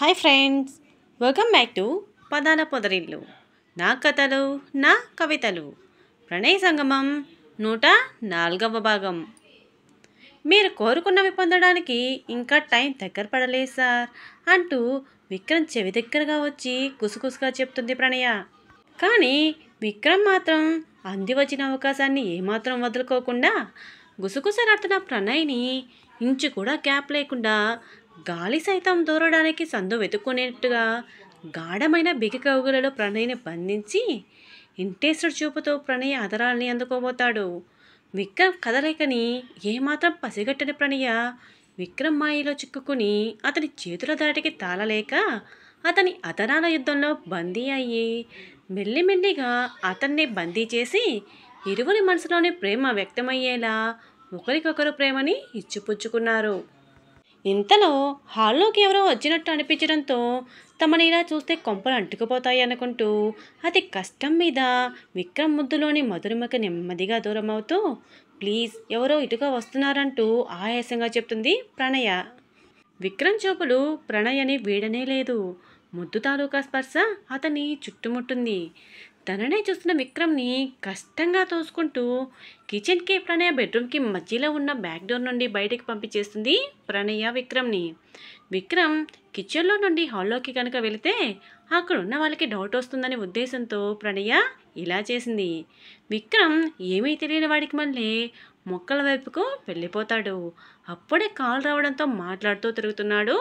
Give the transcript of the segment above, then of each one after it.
Hi friends, welcome back to పదాల పొదరిల్లు. నా కథలు, నా కవితలు, ప్రణయ సంగమం 104వ భాగం. మీరు కోరుకున్నవి పొందడానికి ఇంకా టైం దగ్గర పడలేదు సార్ అంటూ విక్రమ్ చెవి దగ్గరగా వచ్చి గుసగుసగా చెప్తుంది ప్రణయ. కానీ విక్రమ్ మాత్రం అంది వచ్చిన అవకాశాన్ని ఏమాత్రం వదులుకోకుండా గుసగుసలాడుతున్న ప్రణయ్ని ఇంచు కూడా గ్యాప్ లేకుండా గాలి సైతం దూరడానికి సందు వెతుక్కునేట్టుగా గాఢమైన బిగి కౌగులలో ప్రణయ్ని బంధించి ఇంటేస్టెడ్ చూపుతో ప్రణయ్ ఆదరాల్ని అందుకోబోతాడు. విక్రమ్ కదలేకని ఏమాత్రం పసిగట్టని ప్రణయ విక్రమ్ మాయలో చిక్కుకుని అతని చేతుల దాటికి తాళలేక అతని అదనాల యుద్ధంలో బందీ అయ్యి మెల్లిమెల్లిగా అతన్ని బందీ చేసి ఇరువురి మనసులోని ప్రేమ వ్యక్తమయ్యేలా ఒకరికొకరు ప్రేమని ఇచ్చిపుచ్చుకున్నారు. ఇంతలో హాల్లోకి ఎవరో వచ్చినట్టు అనిపించడంతో తమని ఇలా చూస్తే కొంపలు అంటుకుపోతాయి అనుకుంటూ అతి కష్టం మీద విక్రమ్ ముద్దులోని మధురిమకి నెమ్మదిగా దూరం అవుతూ ప్లీజ్ ఎవరో ఇటుగా వస్తున్నారంటూ ఆయాసంగా చెప్తుంది ప్రణయ. విక్రమ్ చూపులు ప్రణయని వీడనే లేదు. ముద్దు తాలూకా స్పర్శ అతన్ని చుట్టుముట్టింది. తననే చూస్తున్న విక్రమ్ని కష్టంగా తోసుకుంటూ కిచెన్కి ప్రణయ బెడ్రూమ్కి మధ్యలో ఉన్న బ్యాక్ డోర్ నుండి బయటికి పంపించేస్తుంది ప్రణయ విక్రమ్ని. విక్రమ్ కిచెన్లో నుండి హాల్లోకి కనుక వెళితే అక్కడ ఉన్న వాళ్ళకి డౌట్ వస్తుందనే ఉద్దేశంతో ప్రణయ ఇలా చేసింది. విక్రమ్ ఏమీ తెలియని వాడికి మళ్ళీ మొక్కల వైపుకు వెళ్ళిపోతాడు. అప్పుడే కాల్ రావడంతో మాట్లాడుతూ తిరుగుతున్నాడు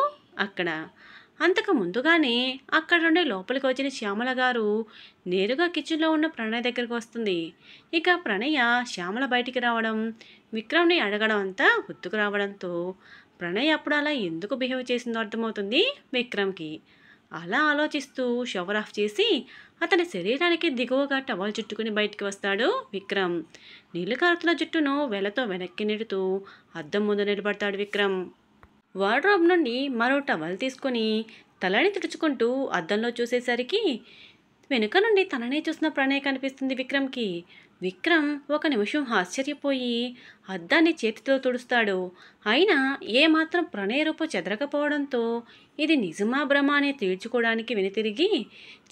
అక్కడ. అంతకు ముందుగానే అక్కడ నుండి లోపలికి వచ్చిన శ్యామల గారు నేరుగా కిచెన్లో ఉన్న ప్రణయ్ దగ్గరికి వస్తుంది. ఇక ప్రణయ శ్యామల బయటికి రావడం, విక్రమ్ని అడగడం అంతా గుర్తుకు రావడంతో ప్రణయ్ అప్పుడు అలా ఎందుకు బిహేవ్ చేసిందో అర్థమవుతుంది విక్రమ్కి. అలా ఆలోచిస్తూ షవర్ ఆఫ్ చేసి అతని శరీరానికి దిగువగా టవల్ చుట్టుకుని బయటికి వస్తాడు విక్రమ్. నీళ్లు కారుతున్న జుట్టును వేలతో వెనక్కి నెడుతూ అద్దం ముందు నిలబడతాడు విక్రమ్. వార్డ్రోబ్ నుండి మరో టవల్ తీసుకొని తలని తుడుచుకుంటూ అద్దంలో చూసేసరికి వెనుక నుండి తననే చూసిన ప్రణయ్ కనిపిస్తుంది విక్రమ్కి. విక్రమ్ ఒక నిమిషం ఆశ్చర్యపోయి అద్దాన్ని చేతితో తుడుస్తాడు. అయినా ఏమాత్రం ప్రణయ్ రూపు చెదరకపోవడంతో ఇది నిజమా భ్రమ అని తేల్చుకోవడానికి వెనుతిరిగి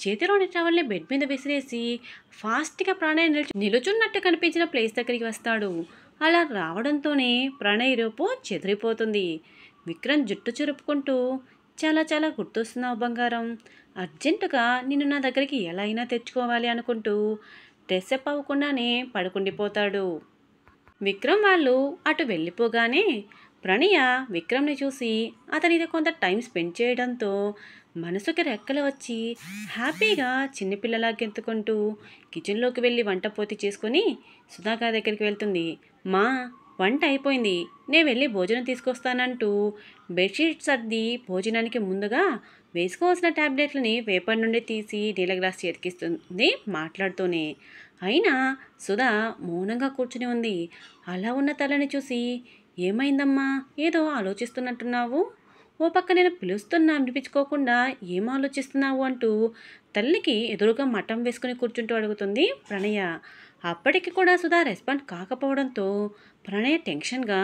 చేతిలోని టవల్ని బెడ్ మీద విసిరేసి ఫాస్ట్గా ప్రణయ్ నిలుచున్నట్టు కనిపించిన ప్లేస్ దగ్గరికి వస్తాడు. అలా రావడంతోనే ప్రణయ్ రూపు చెదిరిపోతుంది. విక్రమ్ జుట్టు చెరుపుకుంటూ చాలా చాలా గుర్తొస్తున్నావు బంగారం, అర్జెంటుగా నిన్ను నా దగ్గరికి ఎలా అయినా తెచ్చుకోవాలి అనుకుంటూ డ్రెస్అప్ అవ్వకుండానే పడుకుండిపోతాడు. విక్రమ్ వాళ్ళు అటు వెళ్ళిపోగానే ప్రణయ విక్రమ్ని చూసి అతనితో కొంత టైం స్పెండ్ చేయడంతో మనసుకి రెక్కలు వచ్చి హ్యాపీగా చిన్నపిల్లలా గెంతుకుంటూ కిచెన్లోకి వెళ్ళి వంట పూర్తి చేసుకొని సుధాకర్ దగ్గరికి వెళ్తుంది. మా వంట అయిపోయింది, నేను వెళ్ళి భోజనం తీసుకొస్తానంటూ బెడ్షీట్ సర్ది భోజనానికి ముందుగా వేసుకోవాల్సిన ట్యాబ్లెట్లని వేపర్ నుండి తీసి నీళ్ళ గ్లాస్ చేతికిస్తుంది మాట్లాడుతూనే. అయినా సుధా మౌనంగా కూర్చుని ఉంది. అలా ఉన్న తలని చూసి ఏమైందమ్మా, ఏదో ఆలోచిస్తున్నట్టున్నావు, ఓ పక్క నేను పిలుస్తున్నా అనిపించుకోకుండా ఏం ఆలోచిస్తున్నావు అంటూ తల్లికి ఎదురుగా మఠం వేసుకుని కూర్చుంటూ అడుగుతుంది ప్రణయ. అప్పటికి కూడా సుధా రెస్పాండ్ కాకపోవడంతో ప్రణయ టెన్షన్గా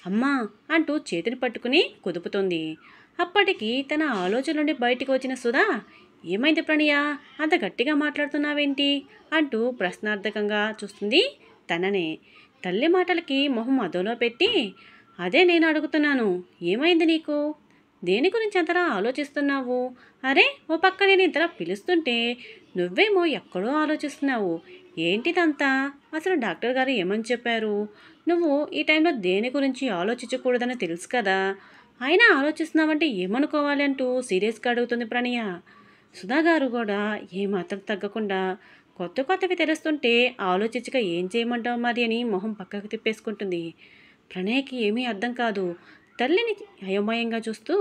అమ్మా అంటూ చేతిని పట్టుకుని కుదుపుతుంది. అప్పటికి తన ఆలోచన నుండి బయటికి వచ్చిన సుధా ఏమైంది ప్రణయ, అంత గట్టిగా మాట్లాడుతున్నావేంటి అంటూ ప్రశ్నార్థకంగా చూస్తుంది తననే. తల్లి మాటలకి మొహం అదోలో పెట్టి అదే నేను అడుగుతున్నాను, ఏమైంది నీకు, దేని గురించి అంతలా ఆలోచిస్తున్నావు, అరే ఓ పక్క నేను ఇంతలా పిలుస్తుంటే నువ్వేమో ఎక్కడో ఆలోచిస్తున్నావు, ఏంటిదంతా, అసలు డాక్టర్ గారు ఏమని చెప్పారు, నువ్వు ఈ టైంలో దేని గురించి ఆలోచించకూడదని తెలుసు కదా, అయినా ఆలోచిస్తున్నావంటే ఏమనుకోవాలి అంటూ సీరియస్గా అడుగుతుంది ప్రణయ. సుధాగారు కూడా ఏమాత్రం తగ్గకుండా కొత్త కొత్తవి తెలుస్తుంటే ఆలోచించక ఏం చేయమంటావు మరి అని మొహం పక్కకు తిప్పేసుకుంటుంది. ప్రణయకి ఏమీ అర్థం కాదు. తల్లిని అయోమయంగా చూస్తూ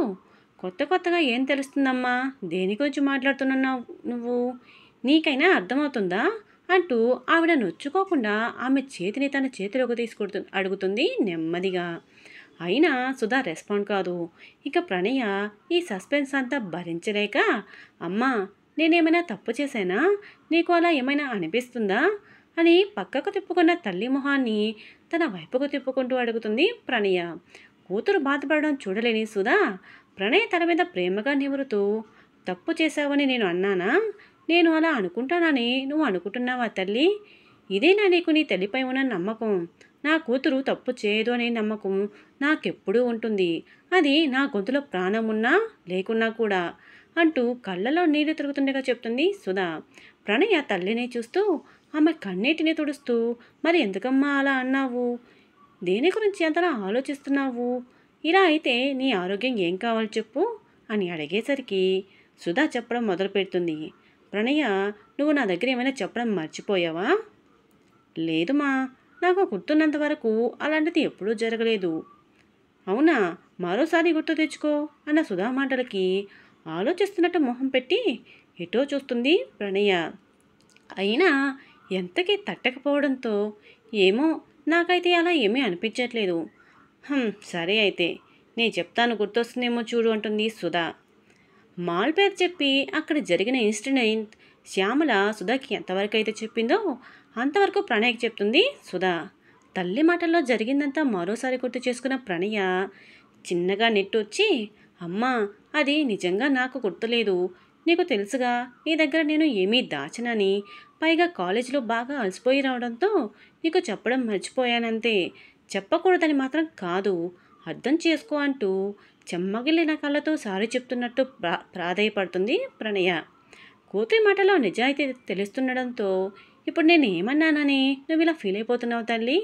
కొత్త కొత్తగా ఏం తెలుస్తుందమ్మా, దేని గురించి మాట్లాడుతున్నావు నువ్వు, నీకైనా అర్థమవుతుందా అంటూ ఆవిడ నొచ్చుకోకుండా ఆమె చేతిని తన చేతిలోకి అడుగుతుంది నెమ్మదిగా. అయినా సుధా రెస్పాండ్ కాదు. ఇక ప్రణయ ఈ సస్పెన్స్ అంతా భరించలేక అమ్మా నేనేమైనా తప్పు చేశానా, నీకు అలా ఏమైనా అనిపిస్తుందా అని పక్కకు తిప్పుకున్న తల్లి మొహాన్ని తన వైపుకు తిప్పుకుంటూ అడుగుతుంది ప్రణయ. కూతురు బాధపడడం చూడలేని సుధా ప్రణయ్ తల మీద ప్రేమగా నిమురుతూ, తప్పు చేశావని నేను అన్నానా? నేను అలా అనుకుంటానని నువ్వు అనుకుంటున్నావా తల్లి? ఇదేనా నీకు నీ తల్లిపై ఉన్న నమ్మకం? నా కూతురు తప్పు చేయదు అనే నమ్మకం నాకెప్పుడూ ఉంటుంది. అది నా గొంతులో ప్రాణం ఉన్నా లేకున్నా కూడా అంటూ కళ్ళలో నీళ్లు తిరుగుతుండగా చెప్తుంది సుధా. ప్రణయ్ ఆ తల్లిని చూస్తూ ఆమె కన్నీటిని తుడుస్తూ, మరి ఎందుకమ్మా అలా అన్నావు? దేని గురించి అంతలా ఆలోచిస్తున్నావు? ఇలా అయితే నీ ఆరోగ్యం ఏం కావాలి చెప్పు అని అడిగేసరికి సుధా చెప్పడం మొదలు పెడుతుంది. ప్రణయ, నువ్వు నా దగ్గర ఏమైనా చెప్పడం మర్చిపోయావా? లేదుమా, నాకు గుర్తున్నంత వరకు అలాంటిది ఎప్పుడూ జరగలేదు. అవునా? మరోసారి గుర్తు తెచ్చుకో అన్న సుధా మాటలకి ఆలోచిస్తున్నట్టు మొహం పెట్టి ఎటో చూస్తుంది ప్రణయ. అయినా ఎంతకీ తట్టకపోవడంతో ఏమో నాకైతే అలా ఏమీ అనిపించట్లేదు. సరే అయితే నేను చెప్తాను, గుర్తొస్తుందేమో చూడు అంటుంది సుధా. మాల్ పేరు చెప్పి అక్కడ జరిగిన ఇన్సిడెంట్ శ్యామల సుధాకి ఎంతవరకు అయితే చెప్పిందో అంతవరకు ప్రణయ్కి చెప్తుంది సుధా. తల్లి మాటల్లో జరిగిందంతా మరోసారి గుర్తు చేసుకున్న ప్రణయ చిన్నగా నెట్టొచ్చి, అమ్మా, అది నిజంగా నాకు గుర్తులేదు. నీకు తెలుసుగా నీ దగ్గర నేను ఏమీ దాచనని. పైగా కాలేజీలో బాగా అలసిపోయి రావడంతో నీకు చెప్పడం మర్చిపోయానంతే. చెప్పకూడదని మాత్రం కాదు, అర్థం చేసుకో అంటూ చెమ్మగిల్లిన కళ్ళతో సారీ చెప్తున్నట్టు ప్రాధేయపడుతుంది ప్రణయ. కూతురి మాటలో నిజాయితీ తెలుస్తుండడంతో, ఇప్పుడు నేను ఏమన్నానని నువ్వు ఇలా ఫీల్ అయిపోతున్నావు తల్లి?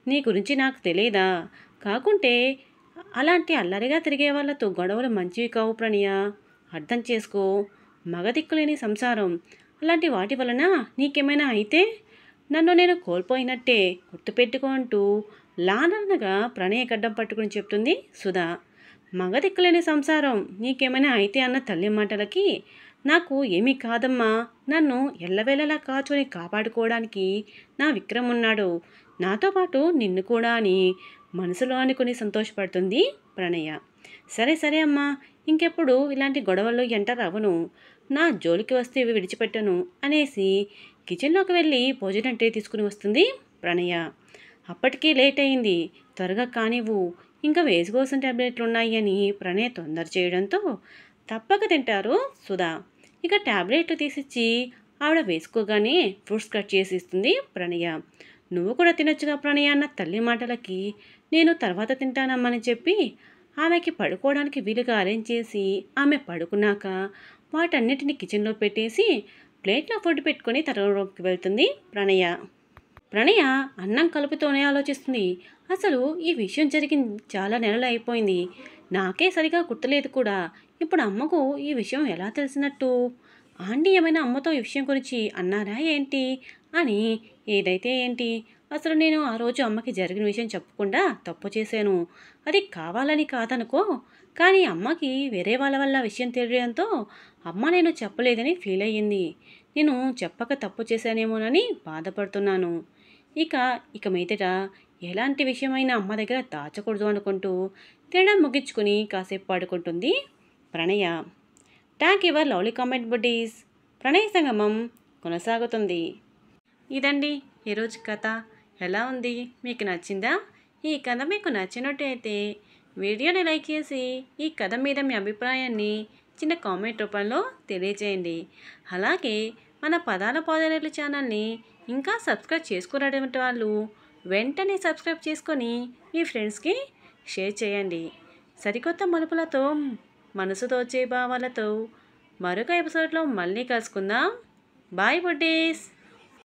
నీ గురించి నాకు తెలియదా? కాకుంటే అలాంటి అల్లరిగా తిరిగే వాళ్ళతో గొడవలు మంచివి కావు ప్రణయ. అర్థం చేసుకో. మగదిక్కులేని సంసారం, అలాంటి వాటి వలన నీకేమైనా అయితే నన్ను నేను కోల్పోయినట్టే, గుర్తుపెట్టుకో అంటూ లానగా ప్రణయ గడ్డం పట్టుకుని చెప్తుంది సుధా. మగదిక్కులేని సంసారం నీకేమైనా అయితే అన్న తల్లి మాటలకి, నాకు ఏమీ కాదమ్మా, నన్ను ఎల్లవేళలా కాచుని కాపాడుకోవడానికి నా విక్రమ్ ఉన్నాడు, నాతో పాటు నిన్ను కూడా అని మనసులో అనుకుని సంతోషపడుతుంది ప్రణయ. సరే సరే అమ్మా, ఇంకెప్పుడు ఇలాంటి గొడవల్లో ఎంట రావను, నా జోలికి వస్తే ఇవి విడిచిపెట్టను అనేసి కిచెన్లోకి వెళ్ళి భోజనం ట్రే తీసుకుని వస్తుంది ప్రణయ. అప్పటికీ లేట్ అయింది, త్వరగా కానివ్వు, ఇంకా వేసుకోవాల్సిన ట్యాబ్లెట్లు ఉన్నాయి అని ప్రణయ్ తొందర చేయడంతో తప్పక తింటారు సుధా. ఇక ట్యాబ్లెట్లు తీసిచ్చి ఆవిడ వేసుకోగానే ఫ్రూట్స్ కట్ చేసి ఇస్తుంది ప్రణయ. నువ్వు కూడా తినొచ్చుగా ప్రణయ అన్న తల్లి మాటలకి, నేను తర్వాత తింటానమ్మని చెప్పి ఆమెకి పడుకోవడానికి వీలుగా అరేంజ్ చేసి ఆమె పడుకున్నాక వాటన్నిటిని కిచెన్లో పెట్టేసి ప్లేట్లో ఫుడ్ పెట్టుకొని తరలోకి వెళ్తుంది ప్రణయ. ప్రణయ అన్నం కలుపుతోనే ఆలోచిస్తుంది. అసలు ఈ విషయం జరిగి చాలా నెలలు అయిపోయింది, నాకే సరిగా గుర్తులేదు కూడా. ఇప్పుడు అమ్మకు ఈ విషయం ఎలా తెలిసినట్టు? ఆంటీ ఏమైనా అమ్మతో ఈ విషయం గురించి అన్నారా ఏంటి అని? ఏదైతే ఏంటి, అసలు నేను ఆ రోజు అమ్మకి జరిగిన విషయం చెప్పకుండా తప్పు చేశాను. అది కావాలని కాదనుకో, కానీ అమ్మకి వేరే వాళ్ళ వల్ల విషయం తెలియడంతో అమ్మ నేను చెప్పలేదని ఫీల్ అయ్యింది. నేను చెప్పక తప్పు చేశానేమోనని బాధపడుతున్నాను. ఇక మీదట ఎలాంటి విషయమైనా అమ్మ దగ్గర దాచకూడదు అనుకుంటూ తినడం ముగించుకుని కాసేపు పాడుకుంటుంది ప్రణయ. Thank your lovely comment buddies. ప్రణయ సంగమం కొనసాగుతుంది. ఇదండి ఈరోజు కథ. ఎలా ఉంది? మీకు నచ్చిందా? ఈ కథ మీకు నచ్చినట్టయితే వీడియోని లైక్ చేసి ఈ కథ మీద మీ అభిప్రాయాన్ని చిన్న కామెంట్ రూపంలో తెలియజేయండి. అలాగే మన పదాల పోదరేట్ల ఛానల్ని ఇంకా సబ్స్క్రైబ్ చేసుకున్నటువంటి వాళ్ళు వెంటనే సబ్స్క్రైబ్ చేసుకొని మీ ఫ్రెండ్స్కి షేర్ చేయండి. సరికొత్త మలుపులతో, మనసు దోచే భావాలతో మరొక ఎపిసోడ్లో మళ్ళీ కలుసుకుందాం. Bye buddies.